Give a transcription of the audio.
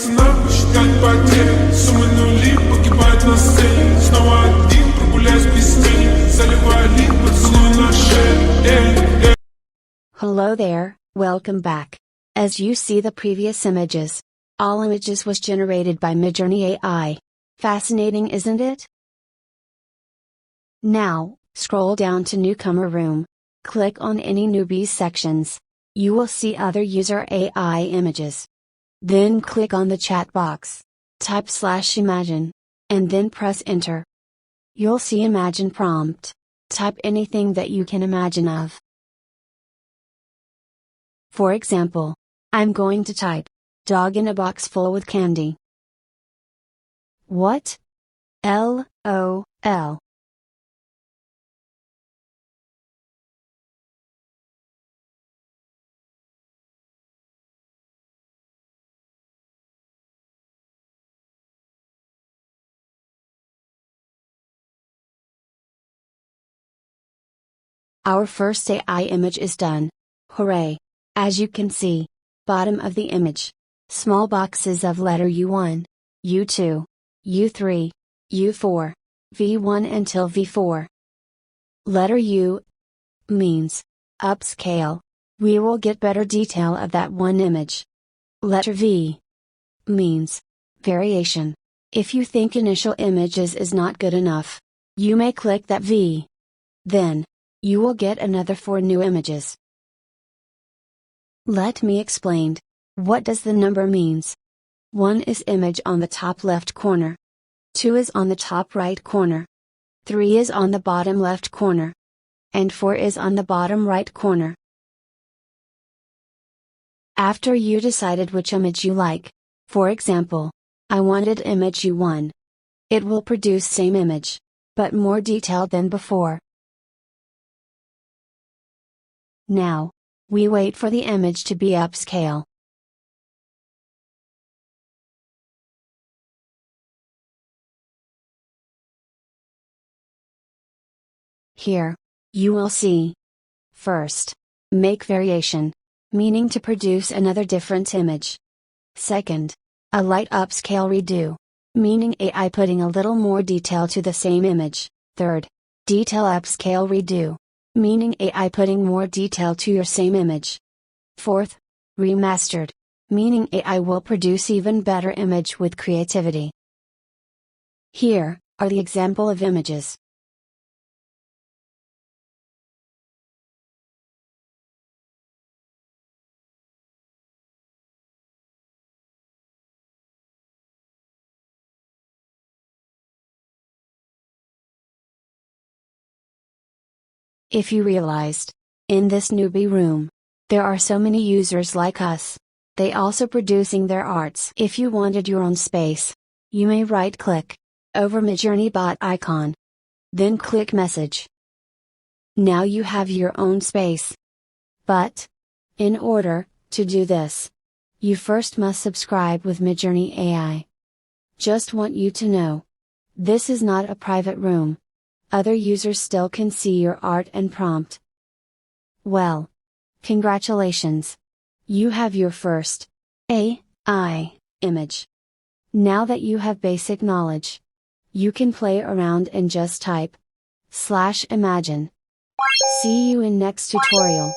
цена посчитать потери. Суммы нули погибают на сцене. Снова один прогуляюсь без тени. Заливая лик, поцелуй на шее. Hello there, welcome back. As you see the previous images, all images was generated by Midjourney AI. Fascinating, isn't it? Now, scroll down to Newcomer Room. Click on any newbies sections. You will see other user AI images. Then click on the chat box. Type /imagine. And then press enter. You'll see Imagine prompt. Type anything that you can imagine of. For example, I'm going to type, dog in a box full with candy. What? LOL. Our first AI image is done. Hooray! As you can see, bottom of the image, small boxes of letter U1, U2, U3, U4, V1 until V4. Letter U means upscale. We will get better detail of that one image. Letter V means variation. If you think initial images is not good enough, you may click that V. Then, you will get another 4 new images. Let me explain. What does the number means? 1 is image on the top left corner. 2 is on the top right corner. 3 is on the bottom left corner. And 4 is on the bottom right corner. After you decided which image you like, for example, I wanted image U1. It will produce same image, but more detailed than before. Now, we wait for the image to be upscale. Here, you will see. First, make variation, meaning to produce another different image. Second, a light upscale redo, meaning AI putting a little more detail to the same image. Third, detail upscale redo, meaning AI putting more detail to your same image. Fourth, remastered, meaning AI will produce even better image with creativity. Here are the example of images. If you realized, in this newbie room, there are so many users like us. They also producing their arts. If you wanted your own space, you may right-click over Midjourney bot icon. Then click message. Now you have your own space. But, in order to do this, you first must subscribe with Midjourney AI. Just want you to know, this is not a private room. Other users still can see your art and prompt. Well, congratulations! You have your first AI image. Now that you have basic knowledge, you can play around and just type /imagine. See you in next tutorial.